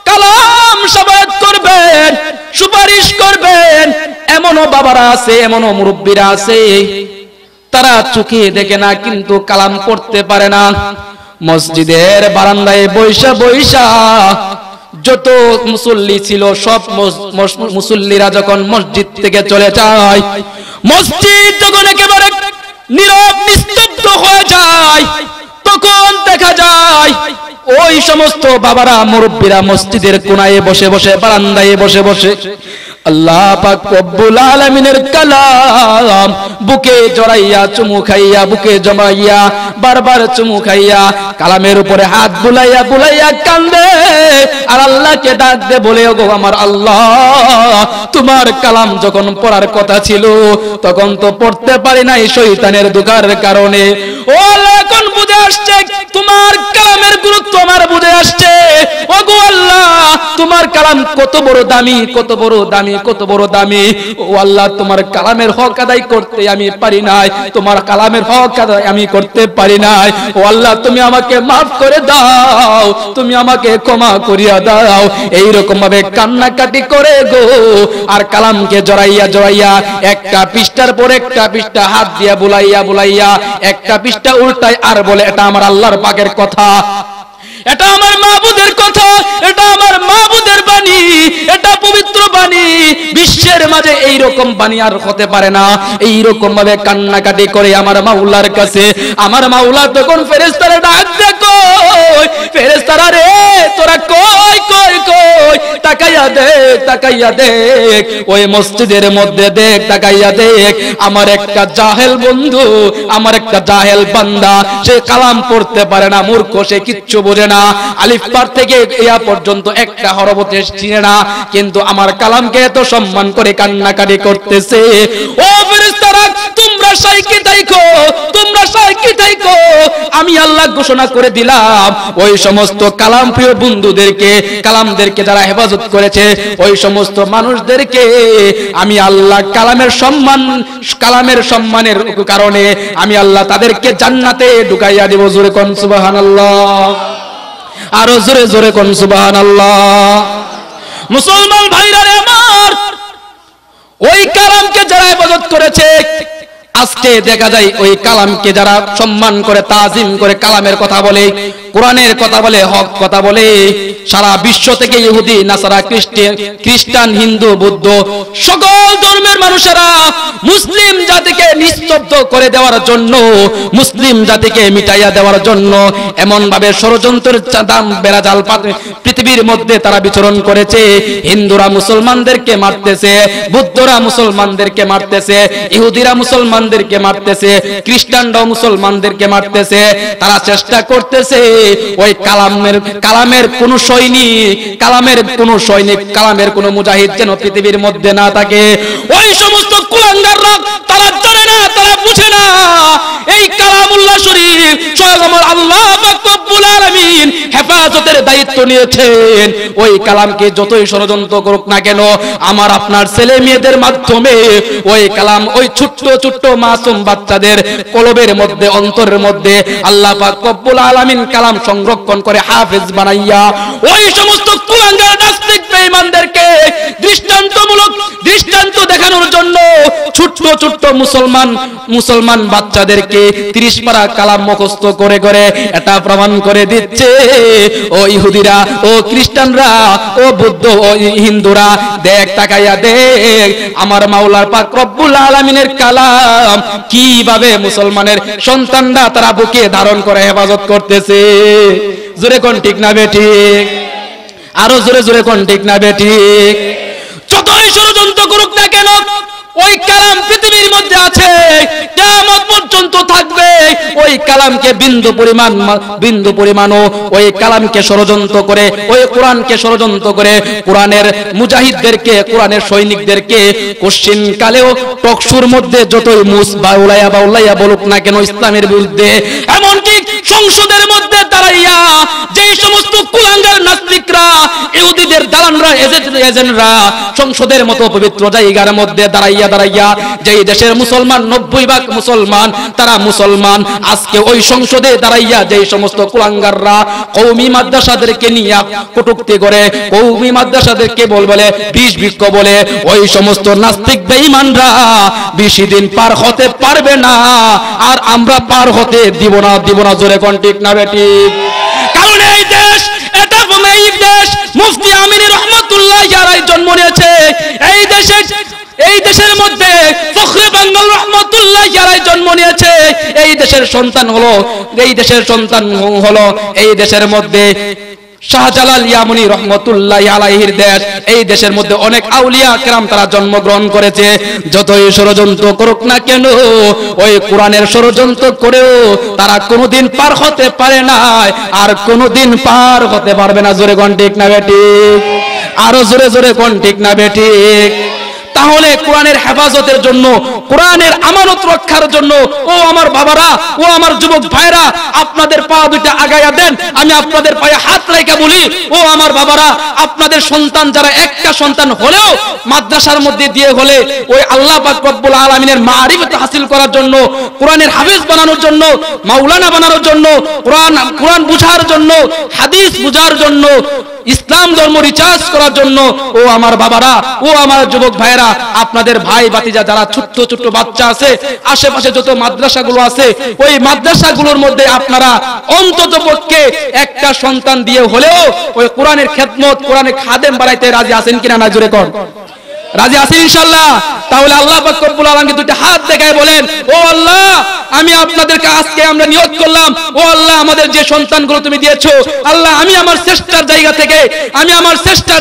কালাম শাফাআত করবেন, সুপারিশ করবেন। এমনও বাবারা আছে, এমনও মুরব্বীরা আছে, তারা চোখে দেখে না কিন্তু কালাম পড়তে পারে না। মসজিদের বারান্দায় বৈশা বৈশা যত মুসল্লি ছিল সব মুসল্লিরা যখন মসজিদ থেকে চলে যায়, মসজিদ যখন একেবারে নীরব নিস্তব্ধ হয়ে যায়, তখন দেখা যায় ওই সমস্ত বাবারা মুরব্বীরা মসজিদের কোনায় বসে বসে, বারান্দায় বসে বসে আল্লাহ পাক রব্বুল আলামিনের কালাম বুকে জড়াইয়া চুমু খাইয়া বুকে জমাইয়া বারবার চুমু খাইয়া কালামের উপরে হাত বুলাইয়া বুলাইয়া কান্দে আর আল্লাহকে ডাক দে বলে, ওগো আমার আল্লাহ, তোমার কালাম যখন পড়ার কথা ছিল তখন তো পড়তে পারি নাই শয়তানের ধোঁকার কারণে। ও আল্লাহ, এখন বুঝে আসছে তোমার কালামের গুরুত্ব আমার বুঝে আসছে। ওগো আল্লাহ, তোমার কালাম কত বড় দামি, কত বড় দামি, কত বড় দামি। ও আল্লাহ, তোমার কালামের হক আদায় করতে আমি পারি নাই, তোমার কালামের হক আদায় আমি করতে পারি নাই। ও আল্লাহ, তুমি আমাকে মাফ করে দাও, তুমি আমাকে ক্ষমা করিয়া দাও। এইরকম ভাবে কান্নাকাটি করে গো আর কালামকে জড়াইয়া জড়াইয়া একটা পৃষ্ঠার পর একটা পৃষ্ঠা হাত দিয়া বুলাইয়া বুলাইয়া একটা পৃষ্ঠা উল্টায় আর বলে, এটা আমার আল্লাহর পাকের কথা, এটা আমার মাবুদের কথা, এটা আমার মাবুদের বাণী, এটা পবিত্র বাণী। বিশ্বের মাঝে এইরকম বাণী আর হতে পারে না। এইরকম ভাবে কান্নাকাটি করে আমার মাওলার কাছে, আমার মাওলা তখন ফেরেশতারা ডাক দেয়, কই ফেরেশতারা রে, তোরা কই কই কই, তাকাইয়া দেখ তাকাইয়া দেখ, ওই মসজিদের মধ্যে দেখ, তাকাইয়া দেখ, আমার একটা জাহেল বন্ধু, আমার একটা জাহেল বান্দা, সে কালাম পড়তে পারে না, মূর্খ, সে কিচ্ছু বোঝে না, আলিফ পার থেকে ইয়া পর্যন্ত একটা হরফ চিনে না, কিন্তু আমার কালামকে এত সম্মান করে কান্নাকাটি করতেছে। ও ফেরেশতারা, তোমরা সাইকে থাকো, তোমরা সাইকে থাকো, আমি আল্লাহ ঘোষণা করে দিলাম ওই সমস্ত কালাম প্রিয় বন্ধুদেরকে, কালামদেরকে যারা হেফাজত করেছে, ওই সমস্ত মানুষদেরকে আমি আল্লাহ কালামের সম্মানের কারণে আমি আল্লাহ তাদেরকে জান্নাতে ঢুকাইয়া দেব। জোরে কোন সুবহানাল্লাহ, আরো জোরে জোরে কোন সুবহানাল্লাহ। মুসলমান ভাইরা রে আমার, ওই কালামকে যারা ইবাদত করেছে, আজকে দেখা যায় ওই কালামকে যারা সম্মান করে, তাজিম করে, কালামের কথা বলে, কোরআনের কথা বলে, হক কথা বলে, সারা বিশ্ব থেকে ইহুদি, নাসারা, খ্রিস্টান, হিন্দু, বৌদ্ধ, সকল ধর্মের মানুষেরা মুসলিম জাতিকে নিস্তব্ধ করে দেওয়ার জন্য, মুসলিম জাতিকে মিটাইয়া দেওয়ার জন্য এমন ভাবে ষড়যন্ত্রের দাম বেড়াজাল পৃথিবীর মধ্যে তারা বিচরণ করেছে। হিন্দুরা মুসলমানদেরকে মারতেছে, বৌদ্ধরা মুসলমানদেরকে মারতেছে, ইহুদিরা মুসলমানদেরকে মারতেছে, খ্রিস্টানরাও মুসলমানদেরকে মারতেছে। তারা চেষ্টা করতেছে ওই কালামের কোন সৈনিক, কালামের কোন মুজাহিদ যেন পৃথিবীর মধ্যে না থাকে। ওই সমস্ত কুলাঙ্গাররা তারা জানে না, তারা বুঝে না এই কালামুল্লাহ শরীফ স্বয়ং আমার আল্লাহ পাক রব্বুল আলামিন হেফাজতের দায়িত্ব নিয়েছেন। ওই কালামকে যতই ষড়যন্ত্র করুক না কেন, আমার আপনার ছেলে মেয়েদের মাধ্যমে ওই কালাম, ওই ছোট্ট ছোট্ট মাসুম বাচ্চাদের কলবের মধ্যে, অন্তরের মধ্যে আল্লাহ পাক রব্বুল আলামিন কালাম সংরক্ষণ করে হাফেজ বানাইয়া ওই সমস্ত কুলাঙ্গার নাস্তিক বেঈমানদেরকে দৃষ্টান্ত দেখানোর জন্য ছোট্ট ছোট্ট মুসলমান বাচ্চাদেরকে 30 পারা কালাম মুখস্থ করে করে এটা প্রমাণ করে দিচ্ছে। ও ইহুদিরা, ও খ্রিস্টানরা, ও বৌদ্ধ, ও হিন্দুরা, দেখ, তাকাইয়া দেখ, আমার মাওলার পাক রব্বুল আলামিনের কালাম কিভাবে মুসলমানের সন্তানরা তারা বুকে ধারণ করে হেফাজত করতেছে। জোরে কোন ঠিক না বেঠিক, আরো জোরে জোরে কোন ঠিক না বেঠিক। যতই ষড়যন্ত্র করুক না কেন, ওই কালাম পৃথিবীর মধ্যে আছে, কিয়ামত পর্যন্ত থাকবে। ওই কালামকে বিন্দু পরিমাণও ওই কালামকে ষড়যন্ত্র করে, ওই কোরআনকে ষড়যন্ত্র করে, কোরআনের মুজাহিদদেরকে, কোরআনের সৈনিকদেরকে কোশ্চিন কালেও টকশুর মধ্যে যতই বাউলাইয়া বলুক না কেন ইসলামের বিরুদ্ধে, এমনকি সংসদের মধ্যে দাঁড়াইয়া যেই সমস্ত কুলাঙ্গার নাস্তিকরা, ইহুদিদের দালানরা, এজেন্টরা সংসদের মতো পবিত্র জায়গার মধ্যে দাঁড়াইয়া যেই দেশের মুসলমান 90% মুসলমান, তারা মুসলমান, আজকে ওই সংসদে দাঁড়াইয়া যেই সমস্ত কুলাঙ্গাররা কওমি মাদ্রাসাদেরকে নিয়ে কটূক্তি করে, কওমি মাদ্রাসাদেরকে বলে বিষ বৃক্ষ বলে, ওই সমস্ত নাস্তিক বেঈমানরা বেশি দিন পার হতে পারবে না, আর আমরা পার হতে দিব না। জোরে কোন ঠিক না বেঠিক। কারণ এই দেশ, মুফতি আমিনী রহমাতুল্লাহ আলাইহি জন্ম নিয়েছে। এই দেশের মধ্যে ফখরে বাঙ্গাল রহমাতুল্লাহ আলাইহি জন্ম নিয়েছে। এই দেশের সন্তান হলো এই দেশের মধ্যে শাহজালাল ইয়ামানি রহমতুল্লাহি আলাইহির দেশ, এই দেশের মধ্যে অনেক আউলিয়া কেরাম তারা জন্মগ্রহণ করেছে। যতই ষড়যন্ত্র করুক না কেন, ওই কোরআনের ষড়যন্ত্র করেও তারা কোনোদিন পার হতে পারে না, আর কোনোদিন পার হতে পারবে না। জোরে কোন ঠিক না বেঠিক? আরো জোরে জোরে কোন ঠিক না বেঠিক? তাহলে কোরআনের হেফাজতের জন্য, কোরআনের আমানত রক্ষার জন্য, ও আমার বাবারা, ও আমার যুবক ভাইরা, আপনাদের পা দুইটা আগায়া দেন। আমি আপনাদের পায়ে হাত রেখে বলি, ও আমার বাবারা, আপনাদের সন্তান যারা একটা সন্তান হলেও মাদ্রাসার মধ্যে দিয়ে হলে ওই আল্লাহ পাক রব্বুল আলামিনের মারিফত হাসিল করার জন্য, কোরআনের হাফেজ বানানোর জন্য, মাওলানা বানানোর জন্য, কোরআন বুঝার জন্য, হাদিস বুঝার জন্য, ইসলাম ধর্ম রিচার্জ করার জন্য, ও আমার বাবারা, ও আমার যুবক ভাইরা, আপনাদের ভাই ভাতিজা যারা ছোট্ট ছোট্ট বাচ্চা আছে, আশেপাশে যত মাদ্রাসাগুলো আছে, ওই মাদ্রাসাগুলোর মধ্যে আপনারা অন্তত পক্ষে একটা সন্তান দিয়ে হলেও ওই কোরআনের খেদমত, কোরআনের খাদেম বানাইতে রাজি আছেন কিনা? না জোরে কর, রাজি আছেন ইনশাআল্লাহ? তাহলে আল্লাহ পাক রব্বুল আলামিনকে দুইটা হাত দেখায় বলেন, ও আল্লাহ, আমি আপনাদেরকে আজকে আমরা নিয়ত করলাম, ও আল্লাহ, আমাদের যে সন্তানগুলো তুমি দিয়েছো, আল্লাহ, আমি আমার চেষ্টার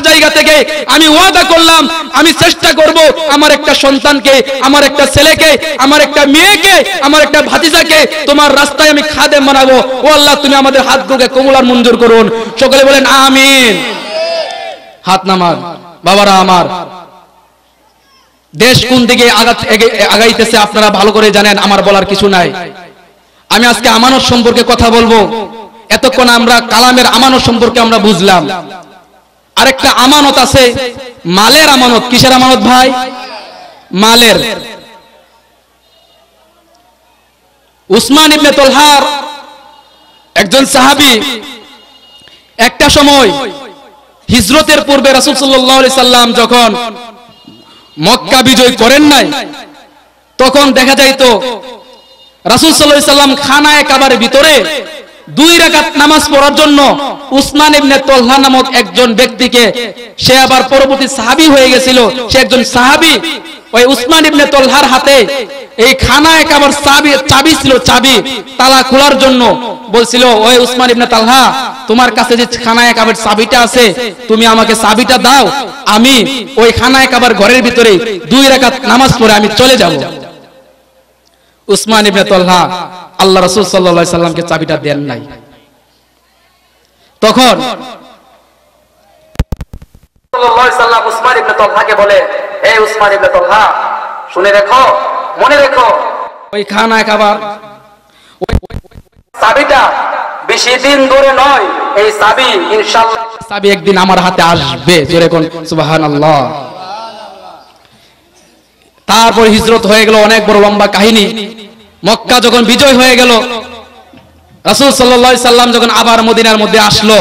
জায়গা থেকে আমি ওয়াদা করলাম, আমি চেষ্টা করব আমার একটা সন্তানকে, আমার একটা ছেলেকে, আমার একটা মেয়েকে, আমার একটা ভাতিজাকে তোমার রাস্তায় আমি খাদেম বানাবো। ও আল্লাহ, তুমি আমাদের হাতগুলোকে কবুল আর মঞ্জুর করুন। সকলে বলেন আমিন। হাত নামান। বাবারা আমার, দেশ কোন দিকে আগাইতেছে আপনারা ভালো করে জানেন, আমার বলার কিছু নাই। আমি আজকে আমানত সম্পর্কে কথা বলবো। এতক্ষণ আমরা কালামের আমানত সম্পর্কে আমরা বুঝলাম। আরেকটা আমানত আছে, মালের আমানত। কিসের আমানত ভাই? মালের। উসমান ইবনে তলহার একজন সাহাবী, একটা সময় হিজরতের পূর্বে রাসূল সাল্লাল্লাহু আলাইহি সাল্লাম যখন মক্কা বিজয় করেন নাই, তখন দেখা যাইতো রাসূল সাল্লাল্লাহু আলাইহি সাল্লাম খানায়ে কাবার ভিতরে 2 রাকাত নামাজ পড়ার জন্য উসমান ইবনে তলহা নামক একজন ব্যক্তিকে, সে আবার পরবর্তী সাহাবী হয়ে গেছিল, সে একজন সাহাবী, ওই উসমান ইবনে তলহার হাতে এই খানায়ে কাবার চাবি ছিল, চাবি তালা খোলার জন্য বলছিল, ওই উসমান ইবনে তালহা, তোমার কাছে যে খানায়ে কাবার চাবিটা আছে, তুমি আমাকে চাবিটা দাও, আমি ওই খানায়ে কাবার ঘরের ভিতরে 2 রাকাত নামাজ পড়ে আমি চলে যাব। উসমান ইবনে তলহা আল্লাহ রাসূল সাল্লাল্লাহু আলাইহি সাল্লামকে চাবিটা দেন নাই। তখন সাল্লাল্লাহু আলাইহি সাল্লাম উসমান ইবনে তলহাকে বলে, হে উসমান ইবনে তলহা, শুনে রেখো, মনে রেখো, ওই খানায়ে কাবার ওই চাবিটা বেশি দিন ধরে নয়, এই চাবি ইনশাআল্লাহ চাবি একদিন আমার হাতে আসবে। জোরে কোন সুবহানাল্লাহ। তারপর হিজরত হয়ে গেল, অনেক বড় লম্বা কাহিনী। মক্কা যখন বিজয় হয়ে গেল, রাসূল সাল্লাল্লাহু আলাইহি সাল্লাম যখন আবার মদিনার মধ্যে আসলো,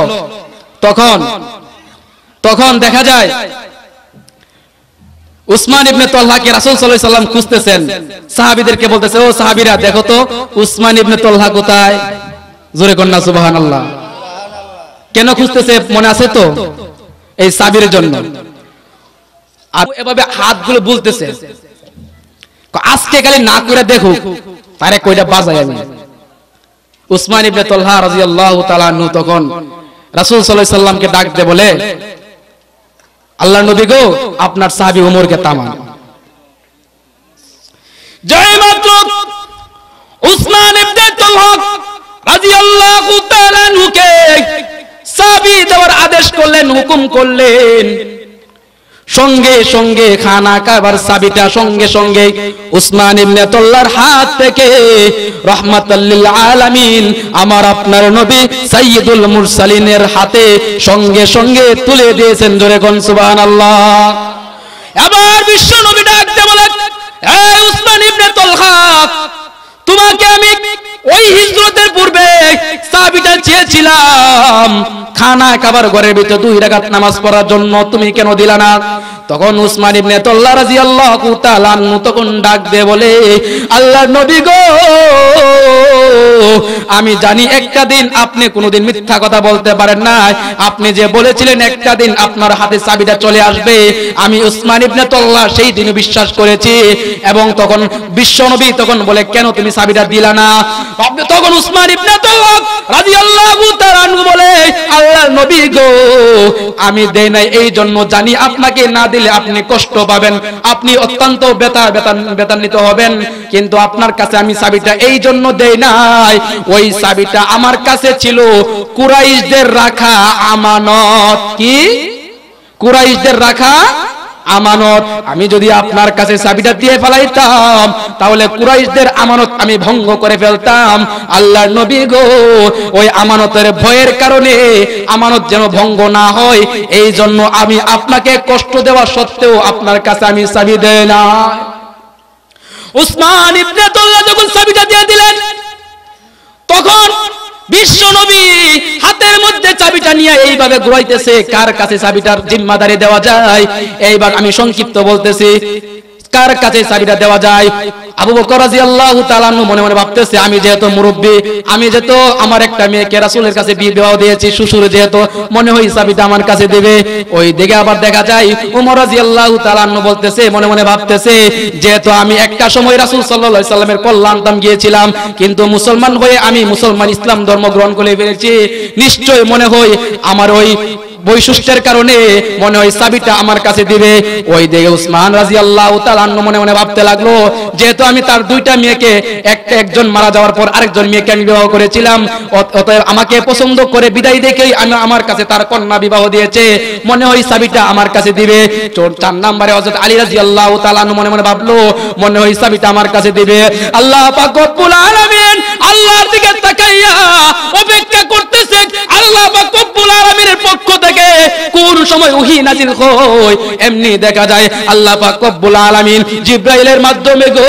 তখন দেখা যায় উসমান ইবনে তলহাকে রাসূল সাল্লাল্লাহু আলাইহি সাল্লাম খুঁজতেছেন। সাহাবীদেরকে বলতেছে, ও সাহাবীরা, দেখো তো উসমান ইবনে তলহা কোথায়? জোরে কোন না সুবহানাল্লাহ। কেন খুঁজতেছে মনে আছে তো? এই সাবির জন্য। আর এভাবে হাতগুলো বলতেছে, আজকে খালি না করে দেখো, তারে কয়টা বাজাই আমি। উসমান ইবনে তলহা রাদিয়াল্লাহু তাআলা আনহু তখন রাসূল সাল্লাল্লাহু আলাইহি সাল্লামকে ডাক দিয়ে বলে, আল্লাহর নবী গো, আপনার সাহাবী ওমরকে থামান। জয় মাত্র উসমান ইবনে তলহা রাদিয়াল্লাহু তাআলা আনহুকে চাবি দেওয়ার আদেশ করলেন, হুকুম করলেন। সঙ্গে সঙ্গে খানা কাবার চাবিটা সঙ্গে সঙ্গে উসমান ইবনে তলহার হাত থেকে রাহমাতাল লিল আলামিন আমার আপনার নবী সাইয়্যিদুল মুরসালিনের হাতে সঙ্গে সঙ্গে তুলে দিয়েছেন। জোরে কোন সুবহানাল্লাহ। এবার বিশ্ব নবী ডাকতে বলে, হে উসমান ইবনে তলহা, তোমাকে আমি ওই হিজরতের পূর্বে চাবিটা চেয়েছিলাম খানা কাবার ঘরের ভিতরে 2 রাকাত নামাজ পড়ার জন্য, তুমি কেন দিলা না? তখন উসমান ইবনে তলহা রাদিয়াল্লাহু তাআলা আনহু তখন ডাক দিয়ে বলে, আল্লাহর নবী গো, আমি জানি একটা দিন আপনি কোনোদিন মিথ্যা কথা বলতে পারেন না। আপনি যে বলেছিলেন একটা দিন আপনার হাতে চাবিটা চলে আসবে, আমি উসমান ইবনে তলহা সেই দিন বিশ্বাস করেছি। এবং তখন বিশ্ব নবী তখন বলে, কেন তুমি চাবিটা দিলা না? তখন উসমান ইবনে তলহা রাদিয়াল্লাহু তাআলা আনহু বলে, আল্লাহর নবী গো, আমি দেই নাই এই জন্য জানি আপনাকে না দিলে আপনি কষ্ট পাবেন, আপনি অত্যন্ত বেতান্বিত হবেন, কিন্তু আপনার কাছে আমি চাবিটা এই জন্য দেই নাই, ওই চাবিটা আমার কাছে ছিল কুরাইশদের রাখা আমানত। কি? কুরাইশদের রাখা আমানত। আমি যদি আপনার কাছে চাবিটা দিয়ে ফেলাইতাম তাহলে কুরাইশদের আমানত আমি ভঙ্গ করে ফেলতাম। আল্লাহর নবী গো, ওই আমানতের ভয়ের কারণে আমানত যেন ভঙ্গ না হয়, এই জন্য আমি আপনাকে কষ্ট দেওয়া সত্ত্বেও আপনার কাছে আমি চাবি দেই না। উসমান ইবনে তালহা যখন চাবিটা দিয়ে দিলেন, তখন বিশ্ব নবী হাতের মধ্যে চাবিটা নিয়ে এইভাবে ঘুরাইতেছে, কার কাছে চাবিটার জিম্মাদারি দেওয়া যায়। এইবার আমি সংক্ষিপ্ত বলতেছি, কার কাছে চাবিটা দেওয়া যায়। আবু বকর রাদিয়াল্লাহু তাআলা মনে মনে ভাবতেছে, আমি যেহেতু মুরব্বী, আমি যেহেতু আমার একটা মেয়েকে রাসূলের কাছে বিবাহ দিয়েছি, শ্বশুর যেহেতু, মনে হয় চাবিটা আমার কাছে দেবে। ওই দিকে আবার দেখা যায় ওমর রাদিয়াল্লাহু তাআলা বলতেছে, মনে মনে ভাবতেছে, যেহেতু আমি একটা সময় রাসূল সাল্লাল্লাহু আলাইহি সাল্লামের কল্যাণতাম গিয়েছিলাম, কিন্তু মুসলমান হয়ে আমি মুসলমান ইসলাম ধর্ম গ্রহণ করে ফেলেছি, নিশ্চয় মনে হয় আমার ওই বৈশিষ্ট্যের কারণে মনে হয় চাবিটা আমার কাছে দিবে। ওই দিকে উসমান রাদিয়াল্লাহু তাআলা মনে মনে ভাবতে লাগলো, যেহেতু আমি তার দুইটা মেয়েকে, একজন মারা যাওয়ার পর আরেকজন মেয়েকে আমি বিবাহ করেছিলাম, অতএব আমাকে পছন্দ করে বিদায় দেখেই আমার কাছে তার কন্যা বিবাহ দিয়েছে, মনে হয় চাবিটা আমার কাছে দিবে। 4 নম্বরে হযরত আলী রাদিয়াল্লাহু তাআলা মনে মনে ভাবলো, মনে হয় চাবিটা আমার কাছে দিবে। আল্লাহ পাক রব্বুল আলামিন আল্লাহর দিকে তাকাইয়া অপেক্ষা করতেছে, আল্লাহ পাক রব্বুল আলামিনের পক্ষ থেকে কোন সময় ওহী নাযিল হয়। এমনি দেখা যায় আল্লাহ পাক রব্বুল আলামিন জিবরাইলের মাধ্যমে গো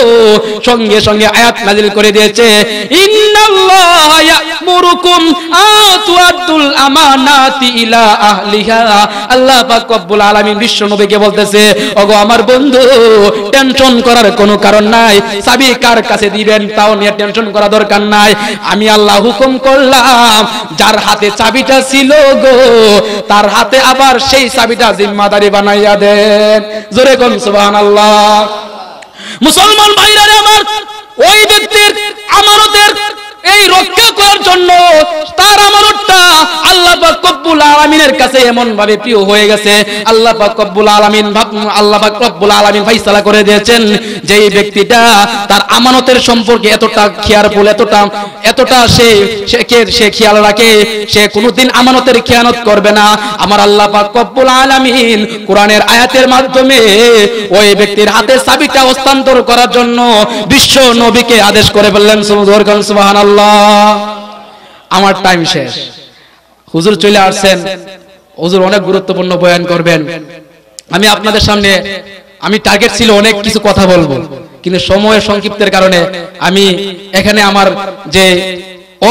সঙ্গে সঙ্গে আয়াত নাযিল করে দিয়েছে, ইন্নাল্লাহা ইয়া'মুরুকুম আতুআদ্দুল আমানাতি ইলা আহলিহা। আল্লাহ পাক রব্বুল আলামিন বিশ্ব নবীকে বলতেছে, ওগো আমার বন্ধু, টেনশন করার কোনো কারণ নাই, চাবি কার কাছে দিবেন তাও নিয়ে টেনশন করা দরকার নাই। আমি আল্লাহ হুকুম করলাম, যার হাতে চাবিটা ছিল গো তার হাতে আবার সেই চাবিটা জিম্মাদারি বানাইয়া দেন। জোরে কোন সুবহানাল্লাহ। মুসলমান ভাইরা আমার, ওই ব্যক্তির আমানতের এই রক্ষা করার জন্য তার আমানতটা আল্লাহ পাক রব্বুল আলামিনের কাছে এমন ভাবে প্রিয় হয়ে গেছে, আল্লাহ পাক রব্বুল আলামিন ফয়সালা করে দিয়েছেন যে এই ব্যক্তিটা তার আমানতের সম্পর্কে এতটা কেয়ারফুল, এতটা সে খেয়াল রাখে, সে কোনোদিন আমানতের খেয়ানত করবে না। আমার আল্লাহ পাক রব্বুল আলামিন কোরআনের আয়াতের মাধ্যমে ওই ব্যক্তির হাতে চাবিটা হস্তান্তর করার জন্য বিশ্ব নবীকে আদেশ করে বললেন। সুবহানাল্লাহ। আমার টাইম শেষ, হুজুর চলে আসছেন, হুজুর অনেক গুরুত্বপূর্ণ বয়ান করবেন। আমি আপনাদের সামনে, আমি টার্গেট ছিল অনেক কিছু কথা বলবো, কিন্তু সময়ের সংক্ষিপ্তের কারণে আমি এখানে আমার যে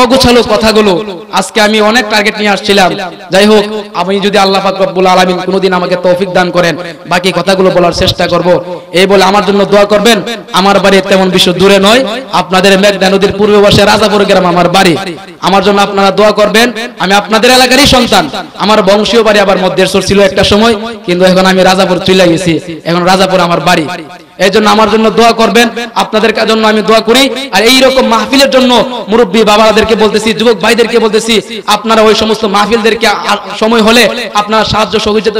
অগোছালো কথাগুলো, আজকে আমি অনেক টার্গেট নিয়ে আসছিলাম। যাই হোক, আমি যদি আল্লাহ পাক রব্বুল আলামিন কোনোদিন আমাকে তৌফিক দান করেন, বাকি কথাগুলো বলার চেষ্টা করব। এই বলে আমার জন্য দোয়া করবেন। আমার বাড়ি তেমন বেশি দূরে নয়, আপনাদের মেঘনা নদীর পূর্ব পাশে রাজাপুর গ্রাম আমার বাড়ি। আমার জন্য আপনারা দোয়া করবেন। আমি আপনাদের এলাকারই সন্তান, আমার বংশীয় বাড়ি আবার মধ্যেশ্বর ছিল একটা সময়, কিন্তু এখন আমি রাজাপুর চলে গেছি, এখন রাজাপুর আমার বাড়ি। এই জন্য আমার জন্য দোয়া করবেন, আপনাদের জন্য আমি দোয়া করি। আর এই রকম মাহফিলের জন্য মুরব্বী বাবাদেরকে বলতেছি, যুবক ভাইদেরকে বলতেছি, আপনারা ওই সমস্ত মাহফিলদেরকে সময় হলে আপনারা সাহায্য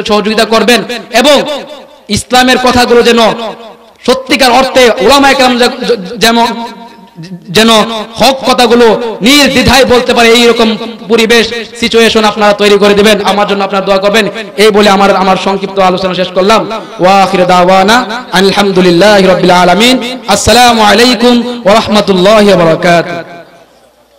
সহযোগিতা করবেন, এবং ইসলামের কথাগুলো যেন সত্যিকার অর্থে উলামায়ে কেরাম যেন হক কথাগুলো নির্দ্বিধায় বলতে পারে, এইরকম পরিবেশ সিচুয়েশন আপনারা তৈরি করে দিবেন। আমার জন্য আপনারা দোয়া করবেন। এই বলে আমার সংক্ষিপ্ত আলোচনা শেষ করলাম। ওয়া আখিরু দাওয়ানা আলহামদুলিল্লাহি রাব্বিল আলামিন। আসসালামু আলাইকুম ওয়া রাহমাতুল্লাহি ওয়া বারাকাতুহু।